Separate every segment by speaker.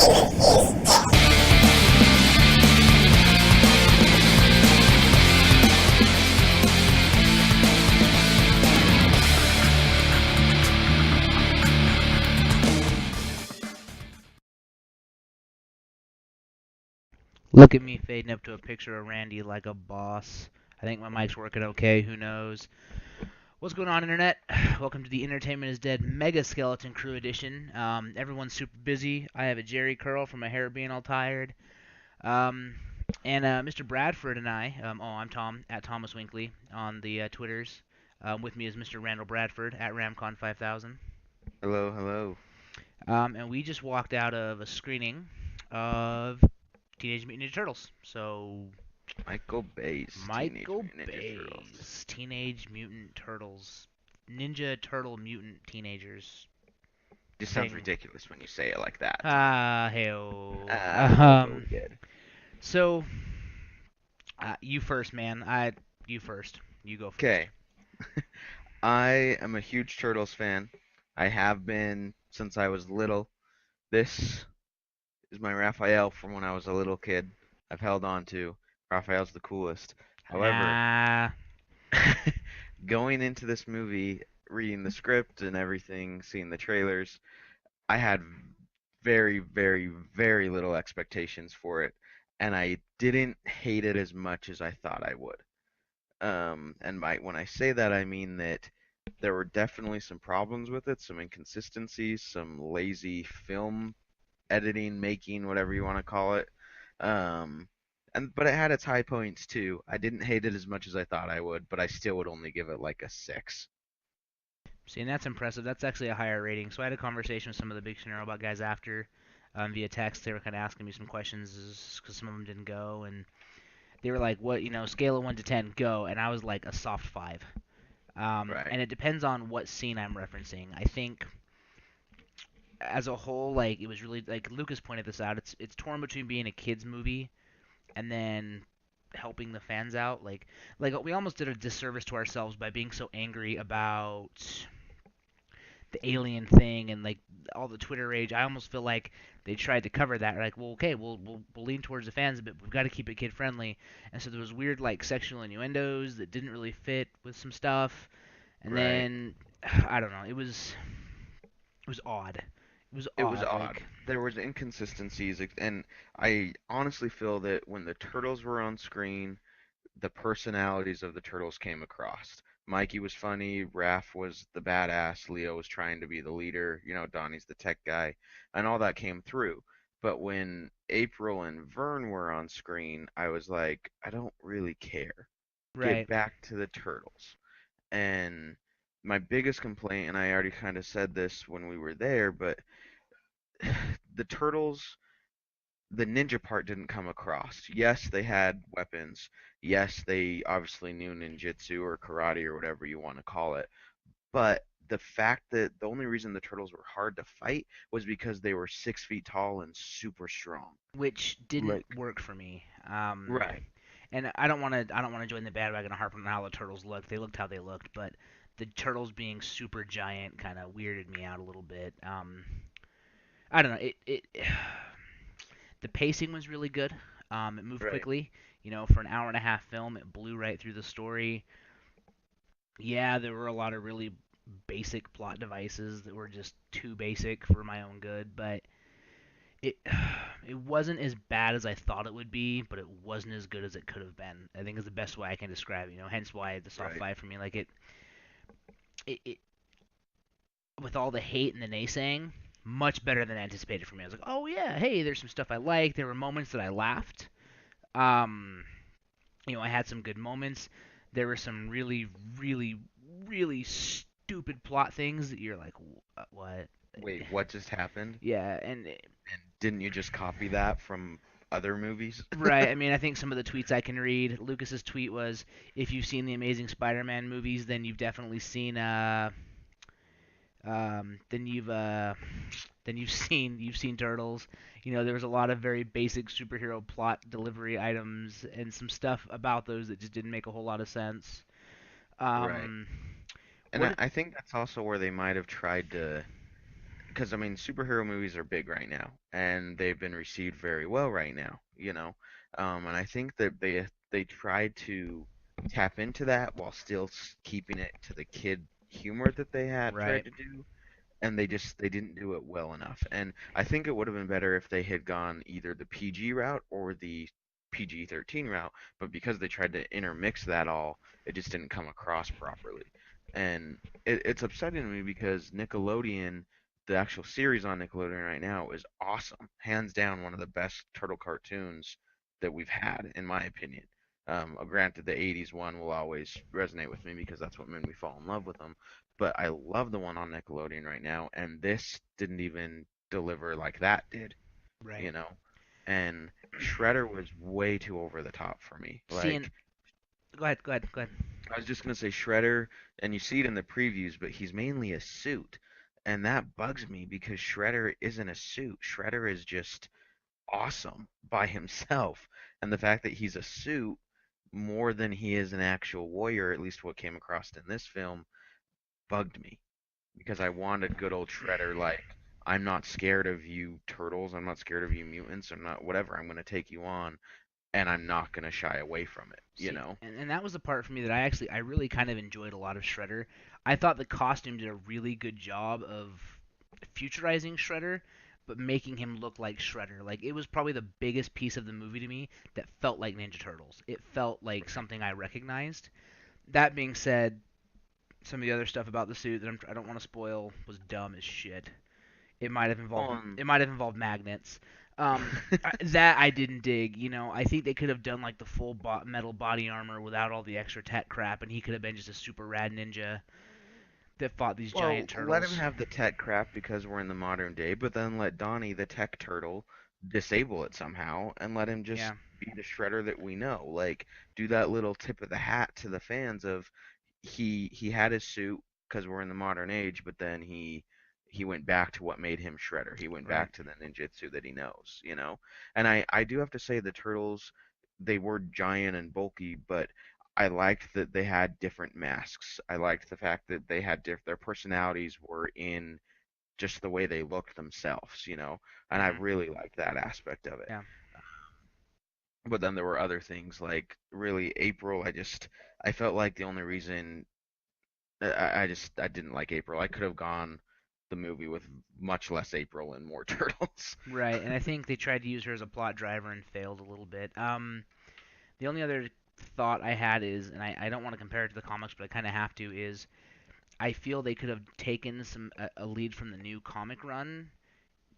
Speaker 1: Look at me fading up to a picture of Randy like a boss. I think my mic's working okay. Who knows? What's going on, Internet? Welcome to the Entertainment is Dead Mega Skeleton Crew Edition. Everyone's super busy. I have a Jerry curl from my hair being all tired. Um, and Mr. Bradford and I, I'm Tom, at Thomas Winkley on the Twitters. With me is Mr. Randall Bradford at Ramcon 5000.
Speaker 2: Hello, hello.
Speaker 1: And we just walked out of a screening of Teenage Mutant Ninja Turtles. So
Speaker 2: Michael Bay's Teenage
Speaker 1: Michael
Speaker 2: Mutant Ninja Turtles.
Speaker 1: Bay's Teenage Mutant Turtles, Ninja Turtle Mutant Teenagers
Speaker 2: Just sounds
Speaker 1: thing.
Speaker 2: ridiculous when you say it like that.
Speaker 1: Hey-oh.
Speaker 2: But we did.
Speaker 1: So, you first, man. You first. You go first.
Speaker 2: Okay. I am a huge Turtles fan. I have been since I was little. This is my Raphael from when I was a little kid. I've held on to. Raphael's the coolest. However,
Speaker 1: Nah.
Speaker 2: going into this movie, reading the script and everything, seeing the trailers, I had very, very, very little expectations for it, and I didn't hate it as much as I thought I would. When I say that, I mean that there were definitely some problems with it, some inconsistencies, some lazy film editing, making, whatever you want to call it. Um, but it had its high points too. I didn't hate it as much as I thought I would, but I still would only give it like a 6.
Speaker 1: See, and that's impressive. That's actually a higher rating. So I had a conversation with some of the Big Scenario about guys after, via text. They were kind of asking me some questions because some of them didn't go, and they were like, "What, scale of 1 to 10, go?" And I was like a soft 5.
Speaker 2: Right.
Speaker 1: And it depends on what scene I'm referencing. I think as a whole, like it was really like Lucas pointed this out. It's torn between being a kids movie and then helping the fans out. Like we almost did a disservice to ourselves by being so angry about the alien thing and like all the Twitter rage. I almost feel like they tried to cover that. Like, well, okay, we'll lean towards the fans, but we've got to keep it kid friendly. And so there was weird like sexual innuendos that didn't really fit with some stuff. And
Speaker 2: Right.
Speaker 1: then I don't know. It was odd. It was
Speaker 2: It was
Speaker 1: odd.
Speaker 2: odd. There was inconsistencies, and I honestly feel that when the turtles were on screen, the personalities of the turtles came across. Mikey was funny, Raph was the badass, Leo was trying to be the leader, Donnie's the tech guy, and all that came through. But when April and Vern were on screen, I was like, I don't really care. Get
Speaker 1: Right.
Speaker 2: back to the turtles. And my biggest complaint, and I already kind of said this when we were there, but the turtles, the ninja part didn't come across. Yes, they had weapons. Yes, they obviously knew ninjutsu or karate or whatever you want to call it. But the fact that the only reason the turtles were hard to fight was because they were 6 feet tall and super strong.
Speaker 1: Which didn't
Speaker 2: Like,
Speaker 1: work for me.
Speaker 2: right,
Speaker 1: And I don't want to join the bandwagon and harp on how the turtles looked. They looked how they looked, but the turtles being super giant kind of weirded me out a little bit. I don't know. It The pacing was really good. It moved
Speaker 2: right,
Speaker 1: quickly. For an hour and a half film, it blew right through the story. Yeah, there were a lot of really basic plot devices that were just too basic for my own good, but it it wasn't as bad as I thought it would be, but it wasn't as good as it could have been. I think is the best way I can describe it. Hence why the soft
Speaker 2: right.
Speaker 1: 5 for me. Like it with all the hate and the naysaying, much better than anticipated for me. I was like, oh yeah, hey, there's some stuff I like. There were moments that I laughed. Um, I had some good moments. There were some really, really, really stupid plot things that you're like, what?
Speaker 2: Wait, what just happened?
Speaker 1: Yeah, and
Speaker 2: And didn't you just copy that from other movies?
Speaker 1: right. I mean, I think some of the tweets I can read. Lucas's tweet was, "If you've seen the Amazing Spider-Man movies, then you've definitely seen then you've seen Turtles." There was a lot of very basic superhero plot delivery items and some stuff about those that just didn't make a whole lot of sense.
Speaker 2: Right.
Speaker 1: Um,
Speaker 2: And
Speaker 1: what?
Speaker 2: I think that's also where they might have tried to because I mean, superhero movies are big right now, and they've been received very well right now, you know. And I think that they tried to tap into that while still keeping it to the kid humor that they had tried
Speaker 1: Right.
Speaker 2: to do, and they didn't do it well enough. And I think it would have been better if they had gone either the PG route or the PG-13 route, but because they tried to intermix that all, it just didn't come across properly. And it's upsetting to me because Nickelodeon, the actual series on Nickelodeon right now, is awesome. Hands down, one of the best turtle cartoons that we've had, in my opinion. Granted, the 80s one will always resonate with me because that's what made me fall in love with them, but I love the one on Nickelodeon right now, and this didn't even deliver like that did,
Speaker 1: Right.
Speaker 2: you know? And Shredder was way too over the top for me.
Speaker 1: Seeing.
Speaker 2: Like,
Speaker 1: Go ahead. Go ahead. Go ahead.
Speaker 2: I was just gonna say Shredder, and you see it in the previews, but he's mainly a suit. And that bugs me because Shredder isn't a suit. Shredder is just awesome by himself. And the fact that he's a suit more than he is an actual warrior, at least what came across in this film, bugged me. Because I wanted good old Shredder like I'm not scared of you turtles, I'm not scared of you mutants, I'm not whatever. I'm gonna take you on and I'm not gonna shy away from it, you
Speaker 1: See,
Speaker 2: know?
Speaker 1: and that was the part for me that I really kind of enjoyed a lot of Shredder. I thought the costume did a really good job of futurizing Shredder, but making him look like Shredder. Like it was probably the biggest piece of the movie to me that felt like Ninja Turtles. It felt like
Speaker 2: Right.
Speaker 1: something I recognized. That being said, some of the other stuff about the suit that I don't want to spoil was dumb as shit.
Speaker 2: On
Speaker 1: It might have involved magnets. That I didn't dig. You know, I think they could have done like the full metal body armor without all the extra tech crap, and he could have been just a super rad ninja that fought these giant
Speaker 2: Well, let him
Speaker 1: turtles.
Speaker 2: have the tech crap because we're in the modern day, but then let Donnie, the tech turtle, disable it somehow and let him just
Speaker 1: Yeah.
Speaker 2: be the Shredder that we know. Like, do that little tip of the hat to the fans of he had his suit because we're in the modern age, but then he went back to what made him Shredder. He went
Speaker 1: Right.
Speaker 2: back to the ninjutsu that he knows, you know. And I do have to say the turtles, they were giant and bulky, but I liked that they had different masks. I liked the fact that they had their personalities were in just the way they looked themselves, you know. And I
Speaker 1: Mhm.
Speaker 2: really liked that aspect of it.
Speaker 1: Yeah.
Speaker 2: But then there were other things like really April. I felt like the only reason I didn't like April. I could have gone the movie with much less April and more turtles.
Speaker 1: Right. And I think they tried to use her as a plot driver and failed a little bit. The only other thought I had is, and I don't want to compare it to the comics, but I kind of have to, is I feel they could have taken a lead from the new comic run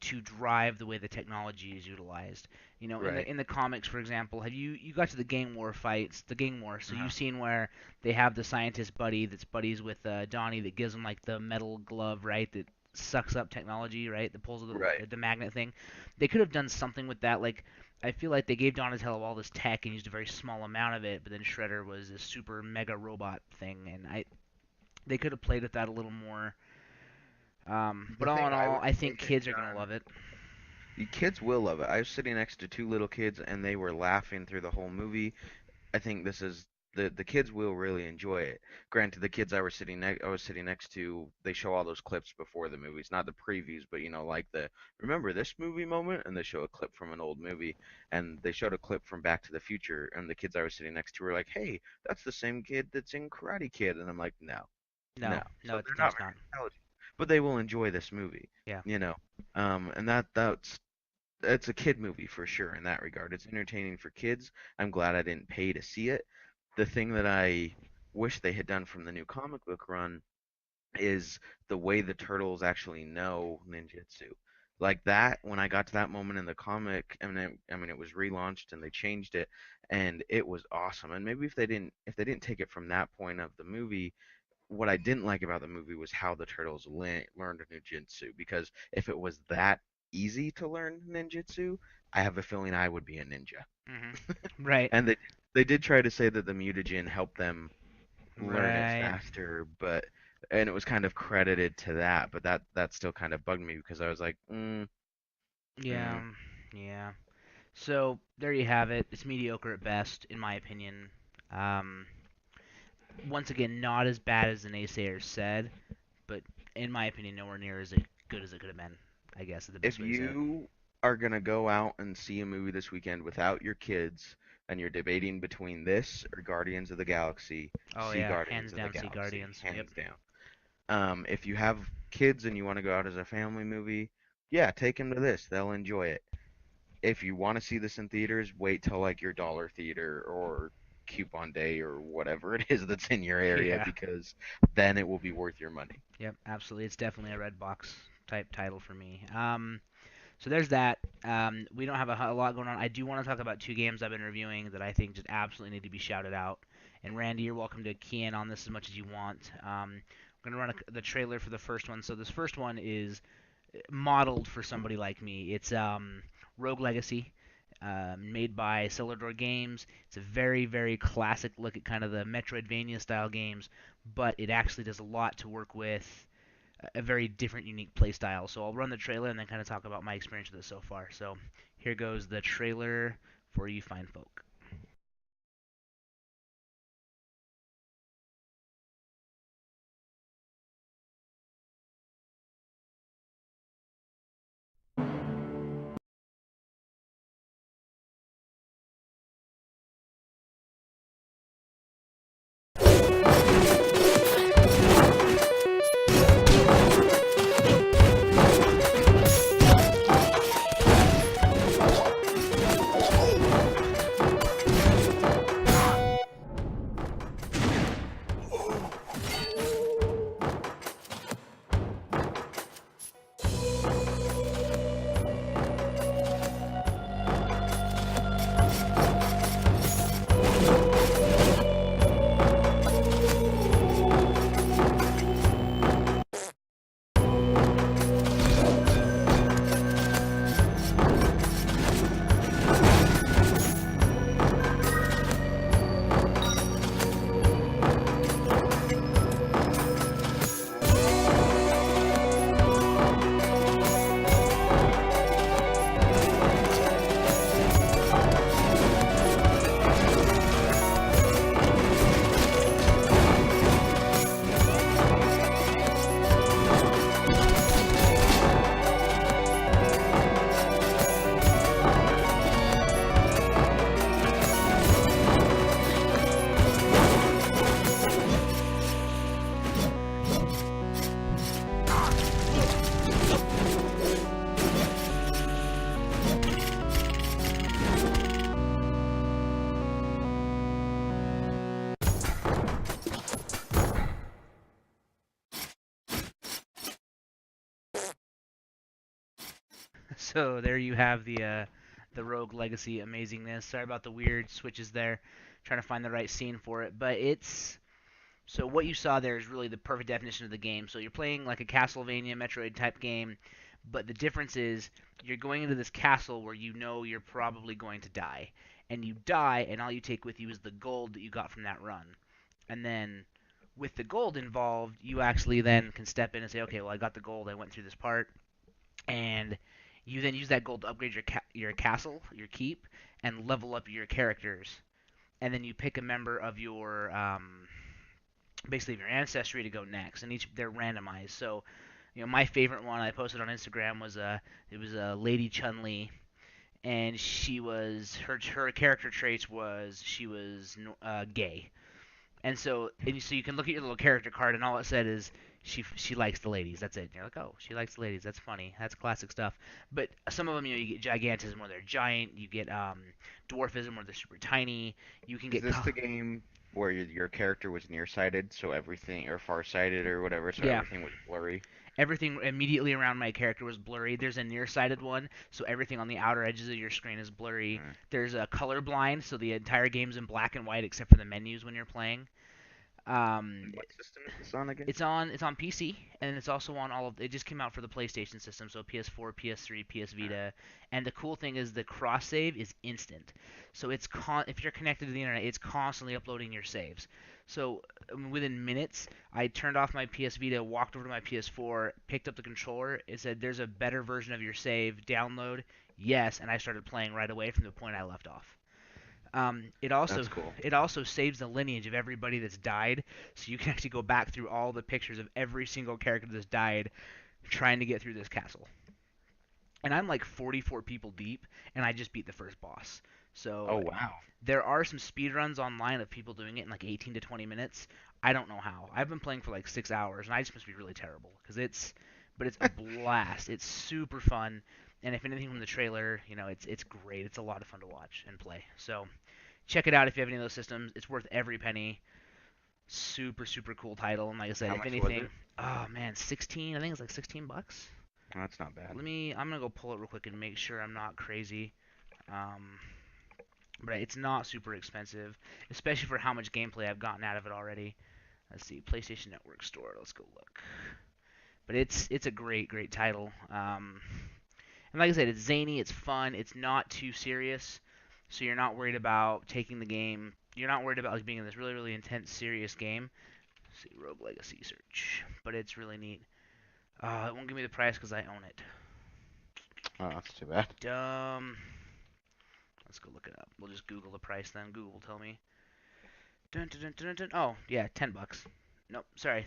Speaker 1: to drive the way the technology is utilized. You know,
Speaker 2: Right.
Speaker 1: in the comics, for example, have you got to the Gang War fights, the Gang War? So
Speaker 2: Uh-huh.
Speaker 1: you've seen where they have the scientist buddy that's buddies with Donnie that gives him like the metal glove, right? That sucks up technology, right? That pulls
Speaker 2: Right.
Speaker 1: the magnet thing. They could have done something with that. Like I feel like they gave Donatello all this tech and used a very small amount of it, but then Shredder was this super mega robot thing, and I they could have played with that a little more.
Speaker 2: The
Speaker 1: But all
Speaker 2: thing
Speaker 1: in
Speaker 2: I
Speaker 1: all,
Speaker 2: wish
Speaker 1: I
Speaker 2: they
Speaker 1: think
Speaker 2: had
Speaker 1: kids are gonna
Speaker 2: done,
Speaker 1: love it.
Speaker 2: the kids will love it. I was sitting next to two little kids and they were laughing through the whole movie. I think this is the kids will really enjoy it. Granted, the kids I was sitting next to, they show all those clips before the movies, not the previews, but you know, like the remember this movie moment, and they show a clip from an old movie, and they showed a clip from Back to the Future, and the kids I was sitting next to were like, "Hey, that's the same kid that's in Karate Kid," and I'm like, "No, no."
Speaker 1: No,
Speaker 2: So
Speaker 1: no,
Speaker 2: they're
Speaker 1: no,
Speaker 2: not
Speaker 1: it's
Speaker 2: very
Speaker 1: not.
Speaker 2: intelligent, but they will enjoy this movie,
Speaker 1: Yeah.
Speaker 2: you know. And that's it's a kid movie for sure in that regard. It's entertaining for kids. I'm glad I didn't pay to see it. The thing that I wish they had done from the new comic book run is the way the turtles actually know ninjutsu. Like that, when I got to that moment in the comic, I mean, it was relaunched and they changed it, and it was awesome. And maybe if they didn't take it from that point of the movie, what I didn't like about the movie was how the turtles learned ninjutsu. Because if it was that easy to learn ninjutsu, I have a feeling I would be a ninja.
Speaker 1: Mhm. Right.
Speaker 2: And they did try to say that the mutagen helped them learn it
Speaker 1: Right.
Speaker 2: faster, but and it was kind of credited to that, but that still kind of bugged me because I was like,
Speaker 1: Yeah.
Speaker 2: mm.
Speaker 1: Yeah. So there you have it. It's mediocre at best, in my opinion. Um, Once again, not as bad as the naysayers said, but in my opinion, nowhere near as good as it could have been. I guess is the
Speaker 2: If
Speaker 1: best way to say it.
Speaker 2: you are gonna go out and see a movie this weekend without your kids, and you're debating between this or Guardians of the Galaxy,
Speaker 1: Oh
Speaker 2: see
Speaker 1: yeah,
Speaker 2: Guardians
Speaker 1: hands
Speaker 2: of the
Speaker 1: down, see
Speaker 2: Galaxy,
Speaker 1: Guardians. Yep.
Speaker 2: hands down. If you have kids and you want to go out as a family movie, yeah, take them to this. They'll enjoy it. If you want to see this in theaters, wait till like your dollar theater or coupon day or whatever it is that's in your area
Speaker 1: Yeah.
Speaker 2: because then it will be worth your money.
Speaker 1: Yep. Absolutely. It's definitely a red box type title for me. So there's that. We don't have a lot going on. I do want to talk about two games I've been reviewing that I think just absolutely need to be shouted out. And Randy, you're welcome to key in on this as much as you want. I'm gonna run the trailer for the first one. So this first one is modeled for somebody like me. It's Rogue Legacy, made by Celador Games. It's a very, very classic look at kind of the Metroidvania style games, but it actually does a lot to work with a very different, unique play style. So I'll run the trailer and then kind of talk about my experience with it so far. So here goes the trailer for you fine folk. So there you have the Rogue Legacy amazingness. Sorry about the weird switches there. Trying to find the right scene for it, but it's so what you saw there is really the perfect definition of the game. So you're playing like a Castlevania Metroid type game, but the difference is you're going into this castle where you know you're probably going to die. And you die, and all you take with you is the gold that you got from that run. And then with the gold involved, you actually then can step in and say, okay, well, I got the gold, I went through this part, and you then use that gold to upgrade your castle, your keep, and level up your characters. And then you pick a member of your basically of your ancestry to go next, and each they're randomized. So, my favorite one I posted on Instagram was it was a Lady Chun Li, and she was her character traits was she was gay, and so you can look at your little character card, and all it said is she likes the ladies. That's it. And you're like, oh, she likes the ladies. That's funny. That's classic stuff. But some of them, you get gigantism where they're giant. You get dwarfism where they're super tiny. You can
Speaker 2: Is
Speaker 1: get
Speaker 2: this the game where your character was nearsighted, so everything, or farsighted or whatever, so
Speaker 1: yeah.
Speaker 2: everything was blurry?
Speaker 1: Everything immediately around my character was blurry. There's a nearsighted one, so everything on the outer edges of your screen is blurry.
Speaker 2: Mm.
Speaker 1: There's a colorblind, so the entire game's in black and white except for the menus when you're playing. Um,
Speaker 2: And what system is this on again?
Speaker 1: it's on PC, and it's also on all of. It just came out for the PlayStation system, so PS4, PS3, PS
Speaker 2: Alright.
Speaker 1: Vita. And the cool thing is the cross save is instant. So if you're connected to the internet, it's constantly uploading your saves. So within minutes, I turned off my PS Vita, walked over to my PS4, picked up the controller. It said, "There's a better version of your save. Download." Yes, and I started playing right away from the point I left off. It also
Speaker 2: That's cool.
Speaker 1: it also saves the lineage of everybody that's died, so you can actually go back through all the pictures of every single character that's died, trying to get through this castle. And I'm like 44 people deep, and I just beat the first boss.
Speaker 2: Oh
Speaker 1: So
Speaker 2: wow.
Speaker 1: there are some speed runs online of people doing it in like 18 to 20 minutes. I don't know how. I've been playing for like 6 hours, and I just must be really terrible because but it's a blast. It's super fun, and if anything from the trailer, it's great. It's a lot of fun to watch and play. So check it out if you have any of those systems. It's worth every penny. Super super cool title, and like I said,
Speaker 2: How
Speaker 1: if
Speaker 2: much was
Speaker 1: anything,
Speaker 2: it?
Speaker 1: oh man, 16. I think it's like 16 bucks.
Speaker 2: Oh, that's not bad.
Speaker 1: I'm gonna go pull it real quick and make sure I'm not crazy. Um, but it's not super expensive, especially for how much gameplay I've gotten out of it already. Let's see, PlayStation Network Store. Let's go look. But it's a great title. And like I said, it's zany, it's fun, it's not too serious, so you're not worried about taking the game. You're not worried about like being in this really intense serious game. Let's see, Rogue Legacy search, but it's really neat. It won't give me the price because I own it.
Speaker 2: Oh, that's too bad.
Speaker 1: Dumb. Let's go look it up. We'll just Google the price then. Google will tell me. Dun, dun, dun, dun, dun. Oh, yeah, 10 bucks. Nope, sorry.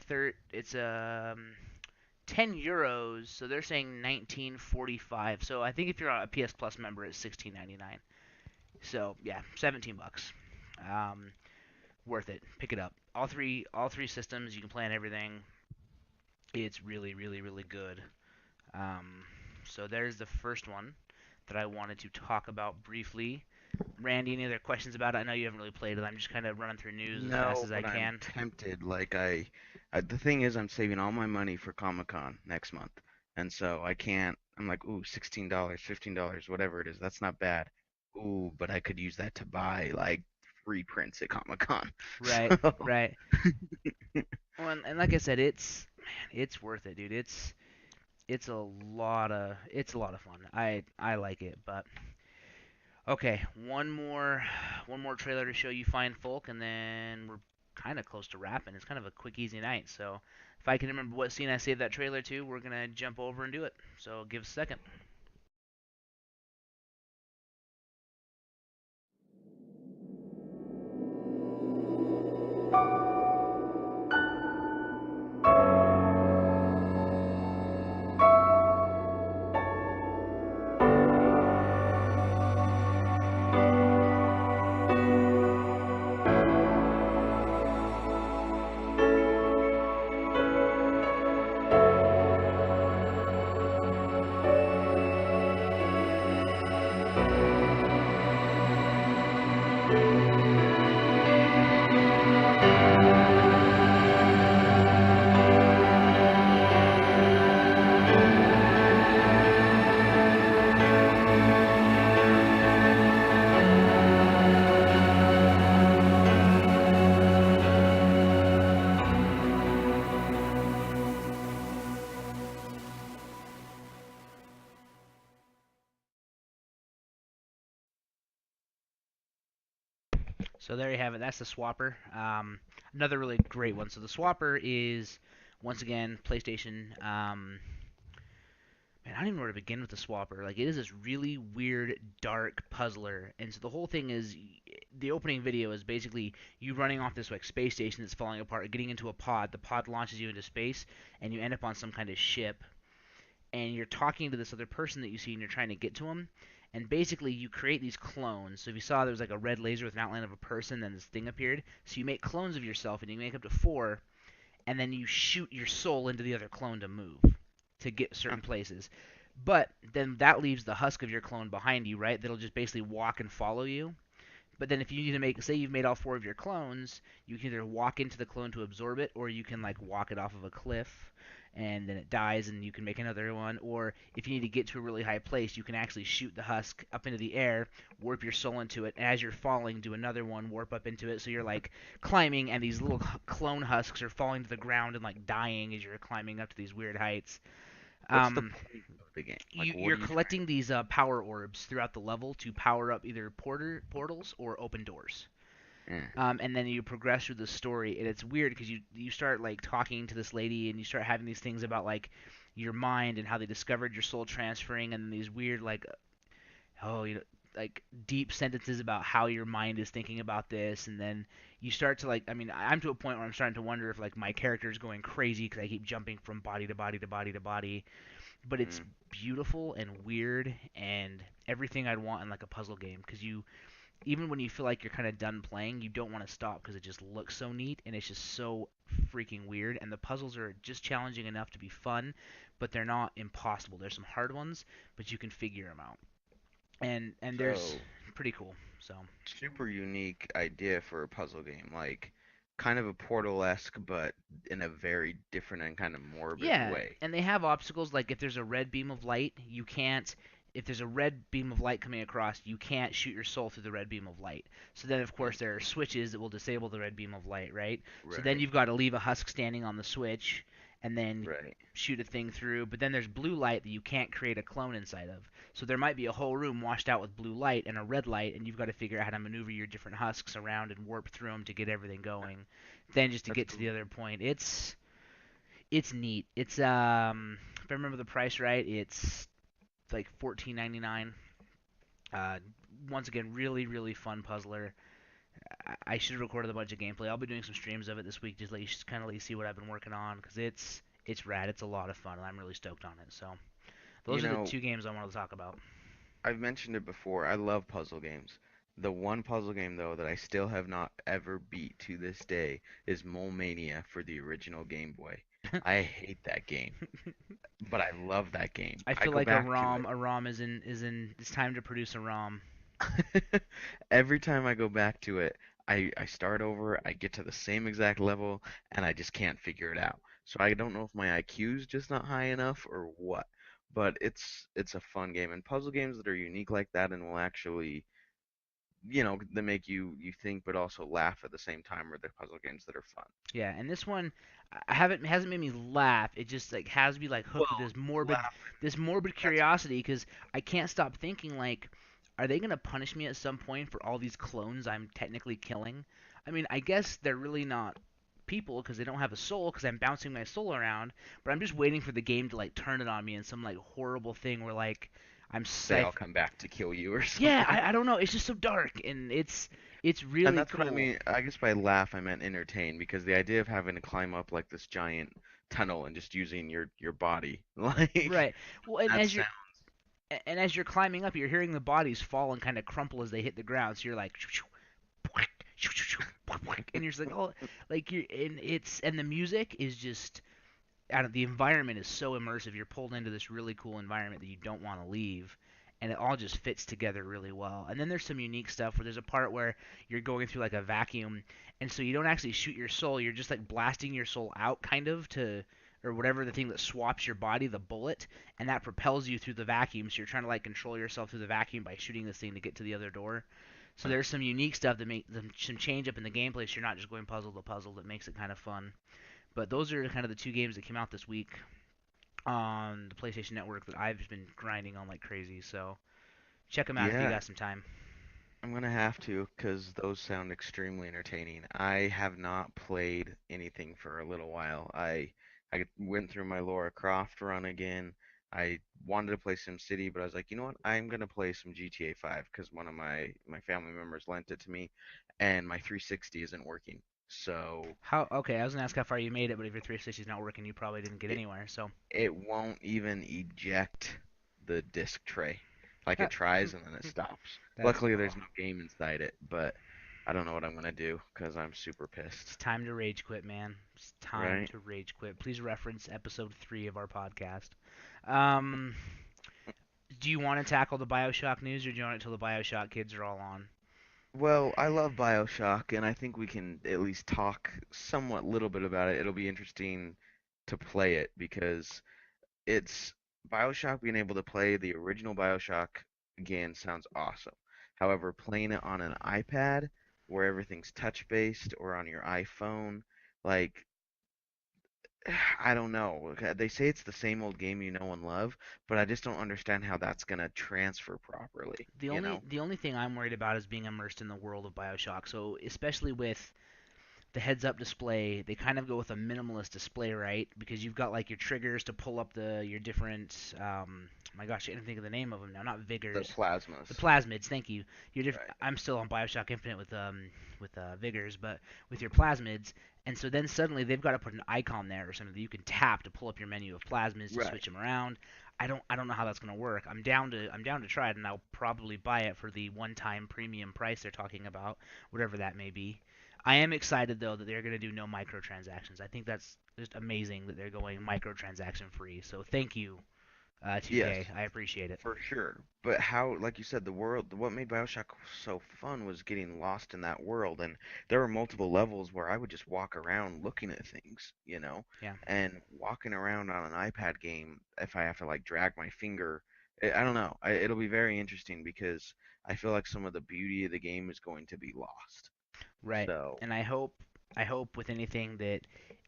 Speaker 1: It's 10 euros, so they're saying 19.45. So I think if you're a PS Plus member, it's 16.99. So yeah, 17 bucks. Um, Worth it. Pick it up. All three systems. You can play on everything. It's really good. Um, so there's the first one that I wanted to talk about briefly. Randy, any other questions about it? I know you haven't really played it. I'm just kind of running through news as fast
Speaker 2: No,
Speaker 1: as I
Speaker 2: but I'm
Speaker 1: can.
Speaker 2: tempted. The thing is, I'm saving all my money for Comic-Con next month, and so I can't. I'm like, ooh, $16, $15, whatever it is. That's not bad. Ooh, but I could use that to buy like free prints at Comic-Con.
Speaker 1: Right,
Speaker 2: So,
Speaker 1: right. Well, and like I said, it's worth it, dude. It's a lot of fun. I like it, but okay, one more trailer to show you fine folk, and then we're kind of close to wrapping. It's kind of a quick, easy night. So if I can remember what scene I saved that trailer to, we're gonna jump over and do it. So give us a second. So there you have it. That's the Swapper. Another really great one. So the Swapper is once again PlayStation. Man, I don't even know where to begin with the Swapper. Like, it is this really weird, dark puzzler, and so the whole thing is the opening video is basically you running off this like space station that's falling apart, getting into a pod. The pod launches you into space, and you end up on some kind of ship, and you're talking to this other person that you see, and you're trying to get to him. And basically, you create these clones. So if you saw there was like a red laser with an outline of a person, then this thing appeared. So you make clones of yourself, and you make up to four, and then you shoot your soul into the other clone to move to get
Speaker 2: huh,
Speaker 1: certain places. But then that leaves the husk of your clone behind you, right? That'll just basically walk and follow you. But then if you need to make, say you've made all four of your clones, you can either walk into the clone to absorb it, or you can like walk it off of a cliff, and then it dies, and you can make another one. Or if you need to get to a really high place, you can actually shoot the husk up into the air, warp your soul into it, and as you're falling, do another one, warp up into it. So you're like climbing, and these little clone husks are falling to the ground and like dying as you're climbing up to these weird heights.
Speaker 2: what's the
Speaker 1: Um,
Speaker 2: point of the game? Like, what
Speaker 1: you're
Speaker 2: are you trying
Speaker 1: collecting these power orbs throughout the level to power up either portals or open doors.
Speaker 2: to?
Speaker 1: And then you progress through the story, and it's weird because you start like talking to this lady, and you start having these things about like your mind and how they discovered your soul transferring, and these weird like oh like deep sentences about how your mind is thinking about this, and then you start to like. I mean, I'm to a point where I'm starting to wonder if like my character is going crazy because I keep jumping from body to body to body to body. But it's
Speaker 2: Mm.
Speaker 1: beautiful and weird and everything I'd want in like a puzzle game because you even when you feel like you're kind of done playing, you don't want to stop because it just looks so neat and it's just so freaking weird. And the puzzles are just challenging enough to be fun, but they're not impossible. There's some hard ones, but you can figure them out. And there's
Speaker 2: So,
Speaker 1: pretty cool. So
Speaker 2: super unique idea for a puzzle game, like kind of a Portal-esque, but in a very different and kind of morbid
Speaker 1: yeah,
Speaker 2: way.
Speaker 1: and they have obstacles like if there's a red beam of light, you can't. If there's a red beam of light coming across, you can't shoot your soul through the red beam of light. So then, of course,
Speaker 2: Mm.
Speaker 1: there are switches that will disable the red beam of light, right? So then
Speaker 2: Right,
Speaker 1: you've got to leave a husk standing on the switch and then
Speaker 2: right.
Speaker 1: shoot a thing through. But then there's blue light that you can't create a clone inside of. So there might be a whole room washed out with blue light and a red light, and you've got to figure out how to maneuver your different husks around and warp through them to get everything going. Then just to
Speaker 2: That's
Speaker 1: get to
Speaker 2: cool.
Speaker 1: the other point, it's neat. It's if I remember the price right, it's like 14.99. Uh, Once again, really fun puzzler. I should have recorded a bunch of gameplay. I'll be doing some streams of it this week, just kind of let you see what I've been working on because it's rad. It's a lot of fun, and I'm really stoked on it. So
Speaker 2: You
Speaker 1: those are the
Speaker 2: know,
Speaker 1: two games I wanted to talk about.
Speaker 2: I've mentioned it before. I love puzzle games. The one puzzle game though that I still have not ever beat to this day is Mole Mania for the original Game Boy. I hate that game, but I love that game.
Speaker 1: I
Speaker 2: I
Speaker 1: feel
Speaker 2: go
Speaker 1: like a
Speaker 2: back to
Speaker 1: ROM
Speaker 2: it.
Speaker 1: a ROM is in it's time to produce a ROM.
Speaker 2: Every time I go back to it, I start over, I get to the same exact level, and I just can't figure it out. So I don't know if my IQ's just not high enough or what. But it's a fun game, and puzzle games that are unique like that and will actually, that make you think but also laugh at the same time are the puzzle games that are fun.
Speaker 1: Yeah, and this one I haven't hasn't made me laugh. It just like has me like hooked with
Speaker 2: Well, laugh.
Speaker 1: this morbid
Speaker 2: That's
Speaker 1: curiosity because I can't stop thinking like, are they gonna punish me at some point for all these clones I'm technically killing? I mean, I guess they're really not people because they don't have a soul because I'm bouncing my soul around, but I'm just waiting for the game to like turn it on me in some like horrible thing where like I'm
Speaker 2: they all
Speaker 1: siph.
Speaker 2: come back to kill you or
Speaker 1: Yeah,
Speaker 2: something.
Speaker 1: I don't know. It's just so dark and it's
Speaker 2: And
Speaker 1: really
Speaker 2: that's what I
Speaker 1: cool.
Speaker 2: mean. I guess by laugh I meant entertain because the idea of having to climb up like this giant tunnel and just using your body like
Speaker 1: Right. Well, and
Speaker 2: that
Speaker 1: as you're
Speaker 2: sound.
Speaker 1: and as you're climbing up, you're hearing the bodies fall and kind of crumple as they hit the ground. So you're like, and you're just like, oh, like you're, and the music is just, out of the environment is so immersive. You're pulled into this really cool environment that you don't want to leave, and it all just fits together really well. And then there's some unique stuff where there's a part where you're going through like a vacuum, and so you don't actually shoot your soul. You're just like blasting your soul out, kind of to, or whatever the thing that swaps your body, the bullet, and that propels you through the vacuum. So you're trying to like control yourself through the vacuum by shooting this thing to get to the other door. So there's some unique stuff that make them some change up in the gameplay. So you're not just going puzzle to puzzle. That makes it kind of fun. But those are kind of the two games that came out this week on the PlayStation Network that I've been grinding on like crazy. So check them out if you
Speaker 2: Yeah,
Speaker 1: got some time.
Speaker 2: I'm gonna have to because those sound extremely entertaining. I have not played anything for a little while. I went through my Lara Croft run again. I wanted to play SimCity, but I was like, you know what? I'm gonna play some GTA 5 because one of my family members lent it to me, and my 360 isn't working. So
Speaker 1: How? Okay, I was gonna ask how far you made it, but if your 360 is not working, you probably didn't get
Speaker 2: it
Speaker 1: anywhere. So
Speaker 2: it won't even eject the disc tray. Like it
Speaker 1: that,
Speaker 2: tries and then it stops.
Speaker 1: that's
Speaker 2: Luckily,
Speaker 1: oh,
Speaker 2: there's no game inside it, but I don't know what I'm gonna do because I'm super pissed.
Speaker 1: it's time to rage quit, man. It's time
Speaker 2: Right?
Speaker 1: to rage quit. Please reference episode 3 of our podcast. Um, do you want to tackle the Bioshock news, or do you want it till the Bioshock kids are all on?
Speaker 2: Well, I love BioShock, and I think we can at least talk somewhat little bit about it. It'll be interesting to play it because it's BioShock being able to play the original BioShock again sounds awesome. However, playing it on an iPad where everything's touch-based or on your iPhone, like I don't know. They say it's the same old game you know and love, but I just don't understand how that's gonna transfer properly,
Speaker 1: The
Speaker 2: you
Speaker 1: only
Speaker 2: know?
Speaker 1: the only thing I'm worried about is being immersed in the world of Bioshock. So especially with the heads-up display, they kind of go with a minimalist display, right? Because you've got like your triggers to pull up your different. My gosh, I can't think of the name of them now. Not
Speaker 2: The
Speaker 1: vigors, the
Speaker 2: plasmas.
Speaker 1: plasmids. Thank you.
Speaker 2: Right.
Speaker 1: I'm still on Bioshock Infinite with vigors, but with your plasmids. And so then suddenly they've got to put an icon there or something that you can tap to pull up your menu of plasmids to
Speaker 2: Right.
Speaker 1: switch them around. I don't know how that's going to work. I'm down to try it, and I'll probably buy it for the one-time premium price they're talking about, whatever that may be. I am excited though that they're going to do no microtransactions. I think that's just amazing that they're going microtransaction free. So thank you,
Speaker 2: Yes.
Speaker 1: 2K. I appreciate it.
Speaker 2: For sure. But how, like you said, the world, what made BioShock so fun was getting lost in that world. And there were multiple levels where I would just walk around looking at things, you know?
Speaker 1: Yeah.
Speaker 2: And walking around on an iPad game, if I have to like drag my finger, I don't know. It'll be very interesting because I feel like some of the beauty of the game is going to be lost.
Speaker 1: Right.
Speaker 2: So,
Speaker 1: And I hope with anything that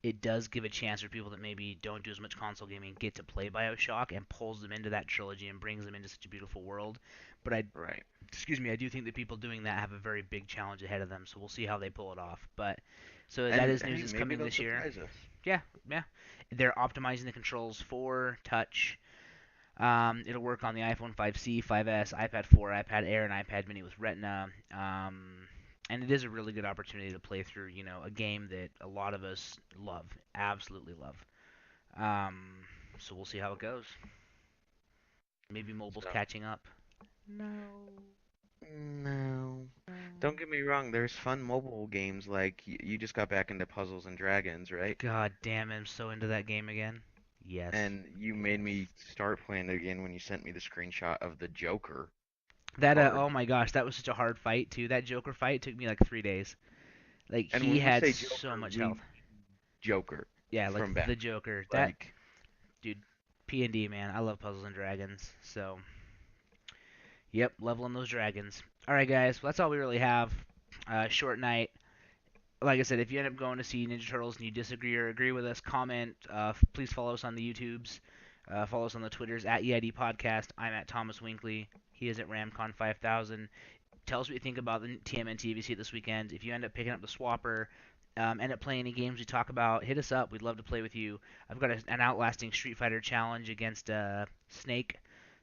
Speaker 1: it does give a chance for people that maybe don't do as much console gaming get to play BioShock and pulls them into that trilogy and brings them into such a beautiful world. But
Speaker 2: right.
Speaker 1: excuse me, I do think that people doing that have a very big challenge ahead of them. So we'll see how they pull it off. But so that
Speaker 2: And
Speaker 1: is news
Speaker 2: hey,
Speaker 1: is
Speaker 2: maybe
Speaker 1: coming
Speaker 2: they'll
Speaker 1: this year.
Speaker 2: surprise us.
Speaker 1: Yeah, yeah. They're optimizing the controls for touch. It'll work on the iPhone 5C, 5S, iPad 4, iPad Air, and iPad Mini with Retina. And it is a really good opportunity to play through, a game that a lot of us love, absolutely love. Um, so we'll see how it goes. Maybe mobile's
Speaker 2: So,
Speaker 1: catching up. No.
Speaker 2: no.
Speaker 1: No.
Speaker 2: Don't get me wrong, there's fun mobile games like you just got back into Puzzles and Dragons, right?
Speaker 1: God damn it, I'm so into that game again. Yes.
Speaker 2: And you made me start playing it again when you sent me the screenshot of the Joker
Speaker 1: That
Speaker 2: card.
Speaker 1: oh my gosh, that was such a hard fight too. That Joker fight took me like 3 days. Like
Speaker 2: And
Speaker 1: he
Speaker 2: when we
Speaker 1: had
Speaker 2: say
Speaker 1: so
Speaker 2: Joker,
Speaker 1: much
Speaker 2: we
Speaker 1: health.
Speaker 2: mean Joker
Speaker 1: Yeah, like
Speaker 2: from
Speaker 1: the
Speaker 2: Batman.
Speaker 1: Joker. That
Speaker 2: Like,
Speaker 1: dude, P&D man. I love Puzzles and Dragons. So yep, leveling those dragons. All right, guys. Well, that's all we really have. Short night. Like I said, if you end up going to see Ninja Turtles and you disagree or agree with us, comment. Please follow us on the YouTubes. Follow us on the Twitters at EID Podcast. I'm at Thomas Winkley. He is at Ramcon 5000. Tell us what you think about the TMNT if you see it this weekend. If you end up picking up the Swapper, end up playing any games we talk about, hit us up. We'd love to play with you. I've got an outlasting Street Fighter challenge against Snake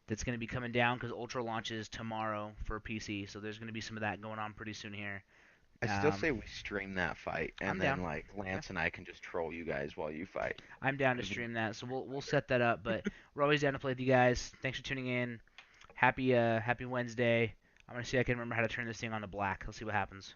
Speaker 1: that's going to be coming down because Ultra launches tomorrow for PC. So there's going to be some of that going on pretty soon here.
Speaker 2: I still
Speaker 1: Um,
Speaker 2: say we stream that fight,
Speaker 1: I'm
Speaker 2: and then
Speaker 1: down.
Speaker 2: like
Speaker 1: Yeah,
Speaker 2: Lance and I can just troll you guys while you fight.
Speaker 1: I'm down to
Speaker 2: It'll be
Speaker 1: stream
Speaker 2: even
Speaker 1: that. So we'll
Speaker 2: better.
Speaker 1: set that up. But we're always down to play with you guys. Thanks for tuning in. Happy Wednesday. I'm gonna see if I can remember how to turn this thing on to black. Let's see what happens.